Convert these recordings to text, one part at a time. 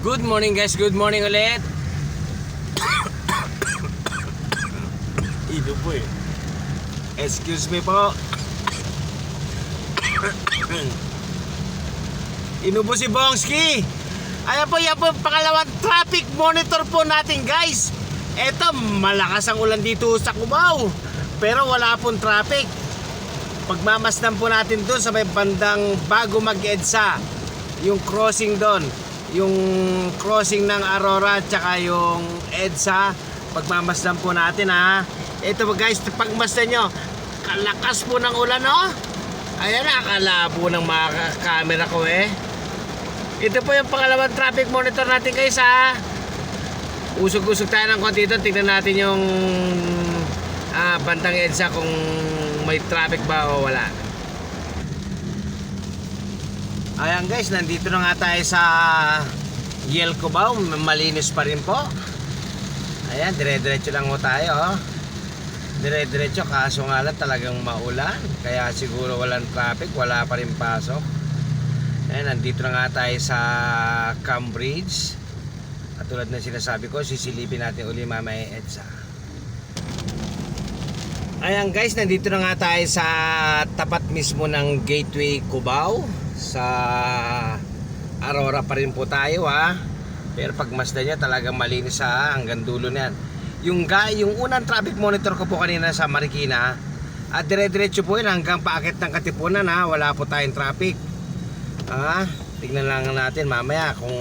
Good morning guys, good morning ulit. Ito po eh. Excuse me po. Inubo si Bongski. Ayan po, yan po pangalawang traffic monitor po natin guys. Eto, malakas ang ulan dito sa Cubao, pero wala pong traffic. Pagmamasdan po natin doon sa may bandang bago mag-EDSA, yung crossing doon, yung crossing ng Aurora tsaka yung EDSA, pagmamasdan po natin ha. Ito po guys, pagmasdan nyo, kalakas po ng ulan no. Ayan na, kalabo ng mga camera ko eh. Ito po yung pangalawang traffic monitor natin guys ha. Usog-usog tayo ng konti doon, tignan natin yung bandang EDSA kung may traffic ba o wala. Ayan guys, nandito na nga tayo sa Yel Cubao. Malinis pa rin po. Ayan, dire-diretso lang ho tayo oh. Dire-diretso, kaso nga lang talagang maulan, kaya siguro walang traffic, wala pa rin pasok. Ayan, nandito na nga tayo sa Cambridge. At tulad na sinasabi ko, sisilipin natin uli mamaya EDSA. Ayan guys, nandito na nga tayo sa tapat mismo ng Gateway Cubao. Sa Aurora pa rin po tayo ha. Pero pagmasdan niya talagang malinis ha, hanggang dulo na yan. Yung unang traffic monitor ko po kanina sa Marikina, at dire-diretso po yun hanggang paakit ng Katipunan ha. Wala po tayong traffic ha. Tignan lang natin mamaya kung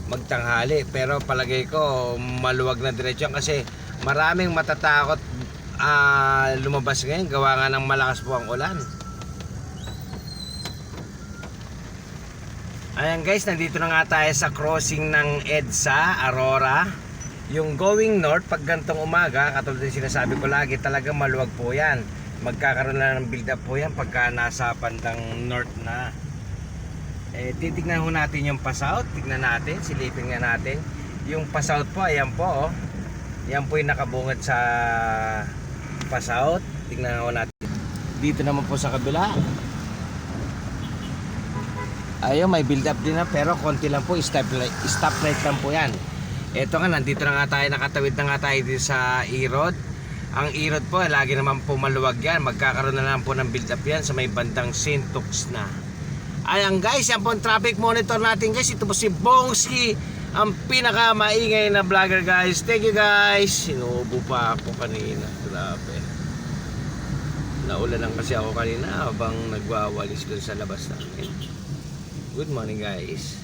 magtanghali. Pero palagay ko maluwag na diretso kasi maraming matatakot lumabas ngayon gawa nga ng malakas po ang ulan. Ayan guys, nandito na nga tayo sa crossing ng EDSA, Aurora. Yung going north, pag gantong umaga, katulad ng sinasabi ko lagi, talagang maluwag po yan. Magkakaroon na ng build up po yan pagka nasa bandang north na. Titignan ho natin yung pa-south. Tignan natin, silipin nga natin. Yung pa-south po, ayan po oh. Yan po yung nakabungad sa pa-south. Tignan ho natin. Dito naman po sa kabila. Ayun, may build up din na, pero konti lang po, stoplight lang po yan. Eto nga, nandito na nga tayo, nakatawid na nga tayo dito sa E-Road. Ang E-Road po, lagi naman po maluwag yan. Magkakaroon na lang po ng build up yan sa may bandang St. Tux na. Ayan guys, yan po ang traffic monitor natin guys. Ito po si Bongski, ang pinaka maingay na vlogger guys. Thank you guys. Sinubo pa ako kanina, grabe. Naulan lang kasi ako kanina habang nagwawalis doon sa labas namin. Good morning guys.